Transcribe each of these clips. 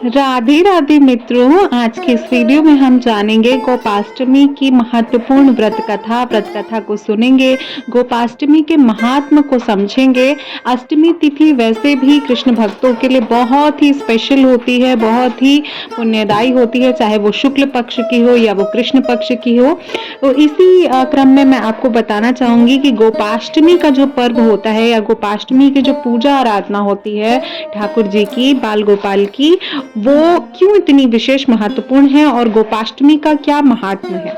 राधे राधे मित्रों, आज के इस वीडियो में हम जानेंगे गोपाष्टमी की महत्वपूर्ण व्रत कथा को सुनेंगे। गोपाष्टमी के महात्म को समझेंगे। अष्टमी तिथि वैसे भी कृष्ण भक्तों के लिए बहुत ही स्पेशल होती है, बहुत ही पुण्यदायी होती है, चाहे वो शुक्ल पक्ष की हो या वो कृष्ण पक्ष की हो। तो इसी क्रम में मैं आपको बताना चाहूंगी कि गोपाष्टमी का जो पर्व होता है या गोपाष्टमी की जो पूजा आराधना होती है ठाकुर जी की, बाल गोपाल की, वो क्यों इतनी विशेष महत्वपूर्ण है और गोपाष्टमी का क्या महात्म्य है।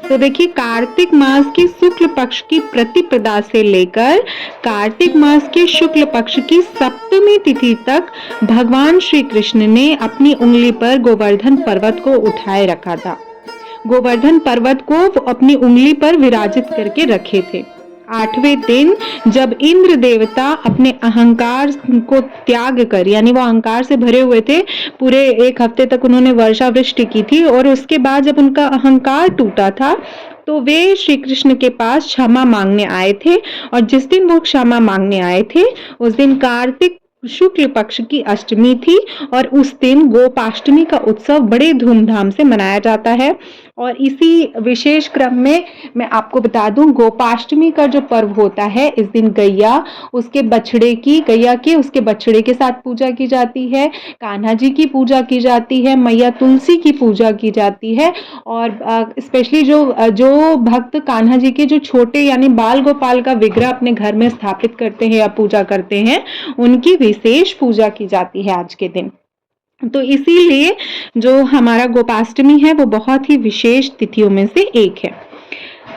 तो देखिए, कार्तिक मास की शुक्ल पक्ष की प्रतिपदा से लेकर कार्तिक मास के शुक्ल पक्ष की सप्तमी तिथि तक भगवान श्री कृष्ण ने अपनी उंगली पर गोवर्धन पर्वत को उठाए रखा था। गोवर्धन पर्वत को अपनी उंगली पर विराजित करके रखे थे। 8वें दिन जब इंद्र देवता अपने अहंकार को त्याग कर, यानी वो अहंकार से भरे हुए थे, पूरे 1 हफ्ते तक उन्होंने वर्षा वृष्टि की थी, और उसके बाद जब उनका अहंकार टूटा था तो वे श्री कृष्ण के पास क्षमा मांगने आए थे। और जिस दिन वो क्षमा मांगने आए थे उस दिन कार्तिक शुक्ल पक्ष की अष्टमी थी, और उस दिन गोपाष्टमी का उत्सव बड़े धूमधाम से मनाया जाता है। और इसी विशेष क्रम में मैं आपको बता दूं, गोपाष्टमी का जो पर्व होता है, इस दिन गैया उसके बछड़े के साथ पूजा की जाती है, कान्हा जी की पूजा की जाती है, मैया तुलसी की पूजा की जाती है। और स्पेशली जो भक्त कान्हा जी के जो छोटे यानी बाल गोपाल का विग्रह अपने घर में स्थापित करते हैं या पूजा करते हैं, उनकी विशेष पूजा की जाती है आज के दिन। तो इसीलिए जो हमारा गोपाष्टमी है वो बहुत ही विशेष तिथियों में से एक है।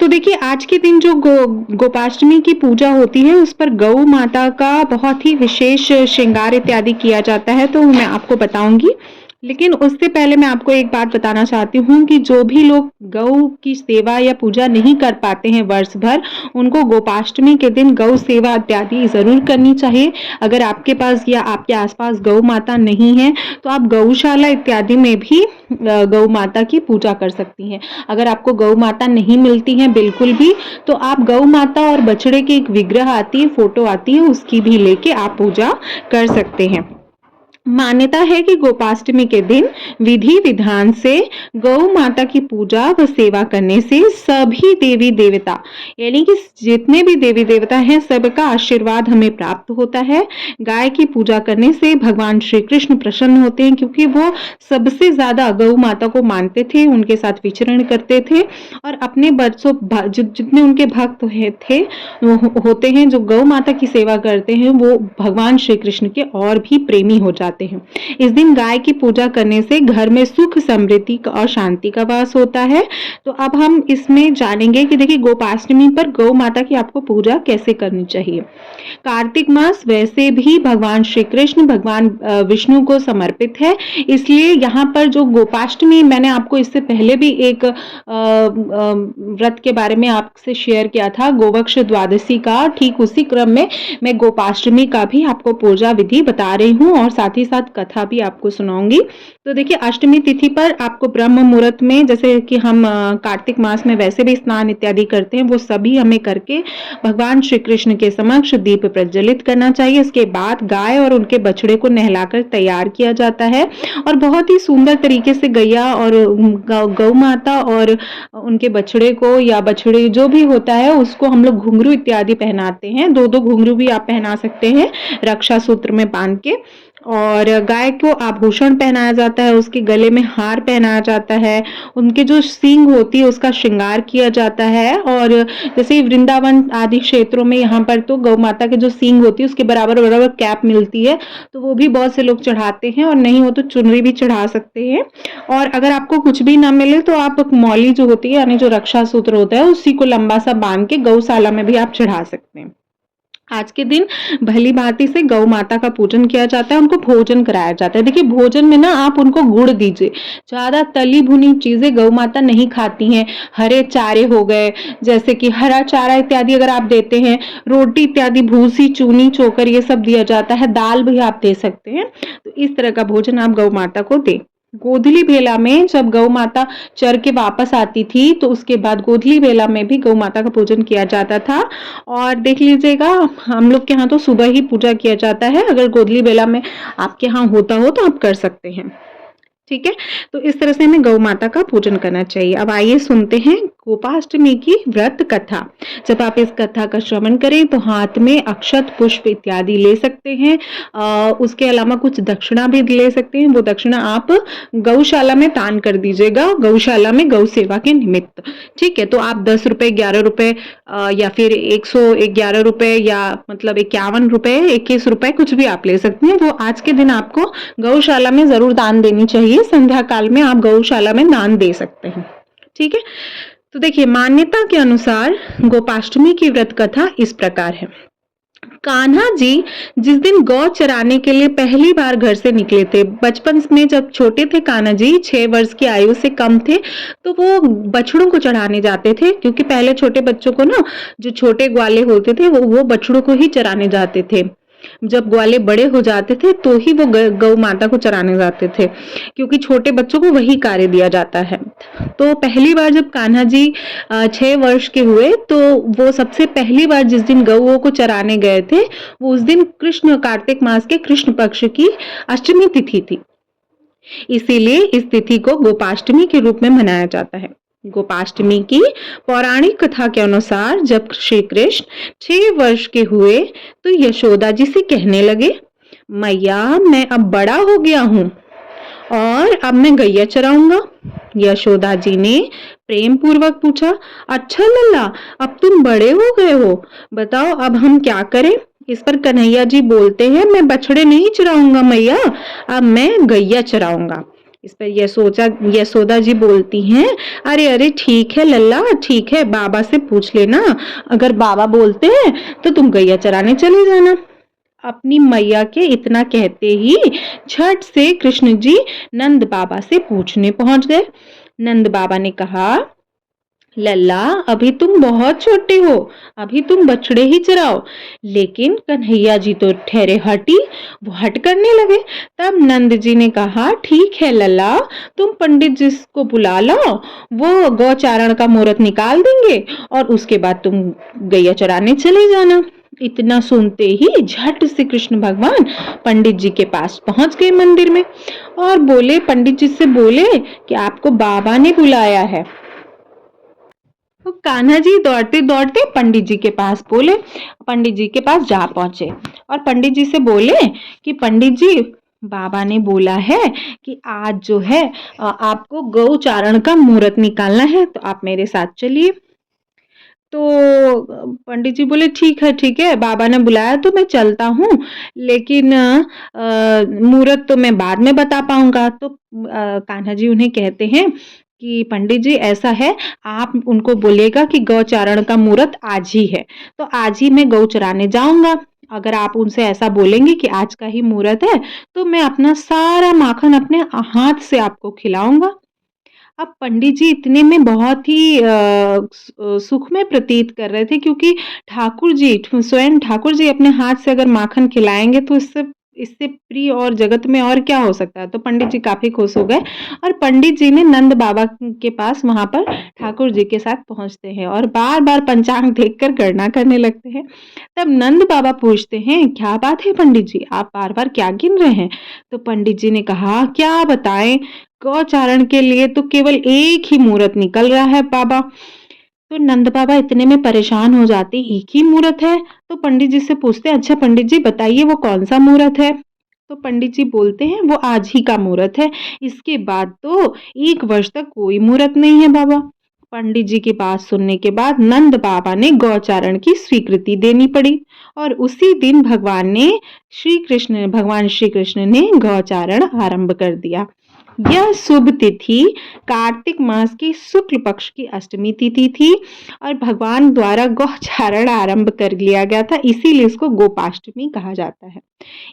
तो देखिए, आज के दिन जो गोपाष्टमी की पूजा होती है उस पर गौ माता का बहुत ही विशेष श्रृंगार इत्यादि किया जाता है, तो मैं आपको बताऊंगी। लेकिन उससे पहले मैं आपको एक बात बताना चाहती हूँ कि जो भी लोग गौ की सेवा या पूजा नहीं कर पाते हैं वर्ष भर, उनको गोपाष्टमी के दिन गौ सेवा इत्यादि जरूर करनी चाहिए। अगर आपके पास या आपके आसपास गौ माता नहीं है तो आप गौशाला इत्यादि में भी गौ माता की पूजा कर सकती हैं। अगर आपको गौ माता नहीं मिलती है बिल्कुल भी, तो आप गौ माता और बछड़े की एक विग्रह आती है, फोटो आती है, उसकी भी लेके आप पूजा कर सकते हैं। मान्यता है कि गोपाष्टमी के दिन विधि विधान से गौ माता की पूजा व सेवा करने से सभी देवी देवता, यानी कि जितने भी देवी देवता हैं, सबका आशीर्वाद हमें प्राप्त होता है। गाय की पूजा करने से भगवान श्री कृष्ण प्रसन्न होते हैं, क्योंकि वो सबसे ज्यादा गौ माता को मानते थे, उनके साथ विचरण करते थे, और अपने बरसों जितने उनके भक्त थे होते हैं, जो गौ माता की सेवा करते हैं, वो भगवान श्री कृष्ण के और भी प्रेमी हो जाते हैं। इस दिन गाय की पूजा करने से घर में सुख, समृद्धि और शांति का वास होता है। तो अब हम इसमें जानेंगे कि देखिए, गोपाष्टमी पर गौ माता की आपको पूजा कैसे करनी चाहिए। कार्तिक मास वैसे भी भगवान श्री कृष्ण, भगवान विष्णु को समर्पित है, इसलिए यहाँ पर जो गोपाष्टमी, मैंने आपको इससे पहले भी एक व्रत के बारे में आपसे शेयर किया था, गोवक्ष द्वादशी का, ठीक उसी क्रम में मैं गोपाष्टमी का भी आपको पूजा विधि बता रही हूँ और साथ ही साथ कथा भी आपको सुनाऊंगी। तो देखिए, अष्टमी तिथि पर आपको ब्रह्म मुहूर्त में, जैसे कि हम कार्तिक मास में वैसे भी स्नान इत्यादि करते हैं, वो सभी हमें करके भगवान श्री कृष्ण के समक्ष दीप प्रज्वलित करना चाहिए। इसके बाद गाय और उनके बछड़े को नहलाकर तैयार किया जाता है, और बहुत ही सुंदर तरीके से गैया और गौ माता और उनके बछड़े को, या बछड़े जो भी होता है, उसको हम लोग घुंघरू इत्यादि पहनाते हैं। 2-2 घुंघरू भी आप पहना सकते हैं रक्षा सूत्र में बांध के। और गाय को आभूषण पहनाया जाता है, उसके गले में हार पहनाया जाता है, उनके जो सींग होती है उसका श्रृंगार किया जाता है। और जैसे वृंदावन आदि क्षेत्रों में, यहाँ पर तो गौ माता के जो सींग होती है उसके बराबर बराबर कैप मिलती है, तो वो भी बहुत से लोग चढ़ाते हैं, और नहीं हो तो चुनरी भी चढ़ा सकते हैं। और अगर आपको कुछ भी ना मिले तो आप मौली जो होती है, यानी जो रक्षा सूत्र होता है, उसी को लंबा सा बांध के गौशाला में भी आप चढ़ा सकते हैं। आज के दिन भली भांति से गौ माता का पूजन किया जाता है, उनको भोजन कराया जाता है। देखिए, भोजन में ना आप उनको गुड़ दीजिए, ज्यादा तली भुनी चीजें गौ माता नहीं खाती हैं। हरे चारे हो गए, जैसे कि हरा चारा इत्यादि अगर आप देते हैं, रोटी इत्यादि, भूसी, चूनी, चोकर, ये सब दिया जाता है, दाल भी आप दे सकते हैं। तो इस तरह का भोजन आप गौ माता को दें। गोधूली बेला में जब गौ माता चर के वापस आती थी, तो उसके बाद गोधूली बेला में भी गौ माता का पूजन किया जाता था। और देख लीजिएगा, हम लोग के यहाँ तो सुबह ही पूजा किया जाता है। अगर गोधूली बेला में आपके यहाँ होता हो तो आप कर सकते हैं। ठीक है, तो इस तरह से हमें गौ माता का पूजन करना चाहिए। अब आइए सुनते हैं गोपाष्टमी की व्रत कथा। जब आप इस कथा का श्रवण करें तो हाथ में अक्षत पुष्प इत्यादि ले सकते हैं। उसके अलावा कुछ दक्षिणा भी ले सकते हैं। वो दक्षिणा आप गौशाला में दान कर दीजिएगा, गौशाला में गौ सेवा के निमित्त। ठीक है, तो आप 10 रुपए, 11 रुपए या फिर 111 रुपए या मतलब 51 रुपए, 21 रुपए, कुछ भी आप ले सकते हैं। वो आज के दिन आपको गौशाला में जरूर दान देनी चाहिए। संध्या काल में आप गौशाला में दान दे सकते हैं। ठीक है, तो देखिए, मान्यता के अनुसार गोपाष्टमी की व्रत कथा इस प्रकार है। कान्हा जी जिस दिन गौ चराने के लिए पहली बार घर से निकले थे, बचपन में जब छोटे थे कान्हा जी, 6 वर्ष की आयु से कम थे, तो वो बछड़ों को चढ़ाने जाते थे। क्योंकि पहले छोटे बच्चों को ना, जो छोटे ग्वाले होते थे वो बछड़ों को ही चराने जाते थे। जब ग्वाले बड़े हो जाते थे तो ही वो गौ माता को चराने जाते थे, क्योंकि छोटे बच्चों को वही कार्य दिया जाता है। तो पहली बार जब कान्हा जी 6 वर्ष के हुए, तो वो सबसे पहली बार जिस दिन गौओं को चराने गए थे, वो उस दिन कार्तिक मास के कृष्ण पक्ष की अष्टमी तिथि थी। इसीलिए इस तिथि को गोपाष्टमी के रूप में मनाया जाता है। गोपाष्टमी की पौराणिक कथा के अनुसार जब श्री कृष्ण 6 वर्ष के हुए, तो यशोदा जी से कहने लगे, मैया मैं अब बड़ा हो गया हूँ और अब मैं गैया चराऊंगा। यशोदा जी ने प्रेम पूर्वक पूछा, अच्छा लल्ला, अब तुम बड़े हो गए हो, बताओ अब हम क्या करें। इस पर कन्हैया जी बोलते हैं, मैं बछड़े नहीं चराऊंगा मैया, अब मैं गैया चराऊंगा। इस पर यशोदा जी बोलती हैं, अरे अरे ठीक है लल्ला, ठीक है, बाबा से पूछ लेना, अगर बाबा बोलते हैं तो तुम गैया चराने चले जाना। अपनी मैया के इतना कहते ही झट से कृष्ण जी नंद बाबा से पूछने पहुंच गए। नंद बाबा ने कहा, लल्ला अभी तुम बहुत छोटे हो, अभी तुम बछड़े ही चराओ। लेकिन कन्हैया जी तो ठहरे हटी, वो हट करने लगे। तब नंद जी ने कहा, ठीक है लल्ला, तुम पंडित जी को बुला लो, वो गौचारण का मुहूर्त निकाल देंगे और उसके बाद तुम गैया चराने चले जाना। इतना सुनते ही झट से कृष्ण भगवान पंडित जी के पास पहुंच गए मंदिर में और बोले, पंडित जी से बोले कि आपको बाबा ने बुलाया है। तो कान्हा जी दौड़ते दौड़ते पंडित जी के पास पंडित जी के पास जा पहुंचे और पंडित जी से बोले कि पंडित जी, बाबा ने बोला है कि आज जो है आपको गौ चारण का मुहूर्त निकालना है, तो आप मेरे साथ चलिए। तो पंडित जी बोले, ठीक है, बाबा ने बुलाया तो मैं चलता हूँ, लेकिन मुहूर्त तो मैं बाद में बता पाऊंगा। तो कान्हा जी उन्हें कहते हैं कि पंडित जी ऐसा है, आप उनको बोलिएगा कि गौ चारण का मुहूर्त आज ही है, तो आज ही मैं गौ चराने जाऊंगा। अगर आप उनसे ऐसा बोलेंगे कि आज का ही मुहूर्त है, तो मैं अपना सारा माखन अपने हाथ से आपको खिलाऊंगा। अब पंडित जी इतने में बहुत ही सुख में प्रतीत कर रहे थे, क्योंकि स्वयं ठाकुर जी अपने हाथ से अगर माखन खिलाएंगे तो इससे इससे प्रिय और जगत में और क्या हो सकता है। तो पंडित जी काफी खुश हो गए और पंडित जी ने नंद बाबा के पास वहां पर ठाकुर जी के साथ पहुंचते हैं और बार बार पंचांग देखकर गणना करने लगते हैं। तब नंद बाबा पूछते हैं, क्या बात है पंडित जी, आप बार बार क्या गिन रहे हैं। तो पंडित जी ने कहा, क्या बताएं, गौचारण के लिए तो केवल एक ही मुहूर्त निकल रहा है बाबा। तो नंद बाबा इतने में परेशान हो जाते, एक ही मुहूर्त है। तो पंडित जी से पूछते, अच्छा पंडित जी बताइए वो कौन सा मुहूर्त है। तो पंडित जी बोलते हैं, वो आज ही का मुहूर्त है, इसके बाद तो 1 वर्ष तक कोई मुहूर्त नहीं है बाबा। पंडित जी की बात सुनने के बाद नंद बाबा ने गौचारण की स्वीकृति देनी पड़ी और उसी दिन भगवान श्री कृष्ण ने गौचारण आरंभ कर दिया। यह शुभ तिथि कार्तिक मास की शुक्ल पक्ष की अष्टमी तिथि थी और भगवान द्वारा गौचारण आरंभ कर लिया गया था, इसीलिए इसको गोपाष्टमी कहा जाता है।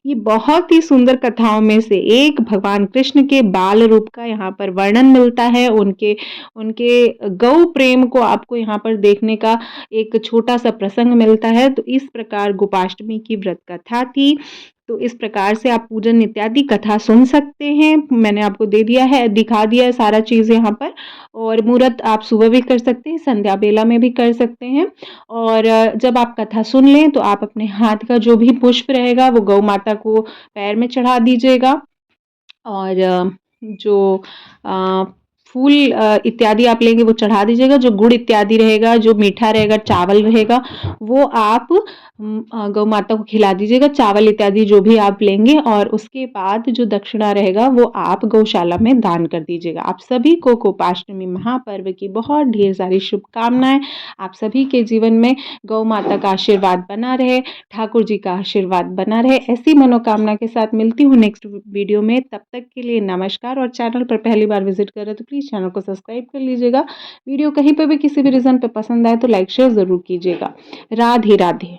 ये बहुत ही सुंदर कथाओं में से एक भगवान कृष्ण के बाल रूप का यहाँ पर वर्णन मिलता है। उनके उनके गौ प्रेम को आपको यहाँ पर देखने का एक छोटा सा प्रसंग मिलता है। तो इस प्रकार गोपाष्टमी की व्रत कथा थी। तो इस प्रकार से आप पूजन इत्यादि कथा सुन सकते हैं। मैंने आपको दे दिया है, दिखा दिया है सारा चीज़ यहाँ पर। और मुहूर्त आप सुबह भी कर सकते हैं, संध्या बेला में भी कर सकते हैं। और जब आप कथा सुन लें तो आप अपने हाथ का जो भी पुष्प रहेगा वो गौ माता को पैर में चढ़ा दीजिएगा। और जो अ, फूल इत्यादि आप लेंगे वो चढ़ा दीजिएगा। जो गुड़ इत्यादि रहेगा, जो मीठा रहेगा, चावल रहेगा, वो आप गौ माता को खिला दीजिएगा। चावल इत्यादि जो भी आप लेंगे, और उसके बाद जो दक्षिणा रहेगा वो आप गौशाला में दान कर दीजिएगा। आप सभी को गोपाष्टमी महापर्व की बहुत ढेर सारी शुभकामनाएं। आप सभी के जीवन में गौ माता का आशीर्वाद बना रहे, ठाकुर जी का आशीर्वाद बना रहे, ऐसी मनोकामना के साथ मिलती हूँ नेक्स्ट वीडियो में। तब तक के लिए नमस्कार। और चैनल पर पहली बार विजिट कर रहे हो तो प्लीज़ चैनल को सब्सक्राइब कर लीजिएगा। वीडियो कहीं पर भी किसी भी रीज़न पे पसंद आए तो लाइक शेयर ज़रूर कीजिएगा। राधे राधे।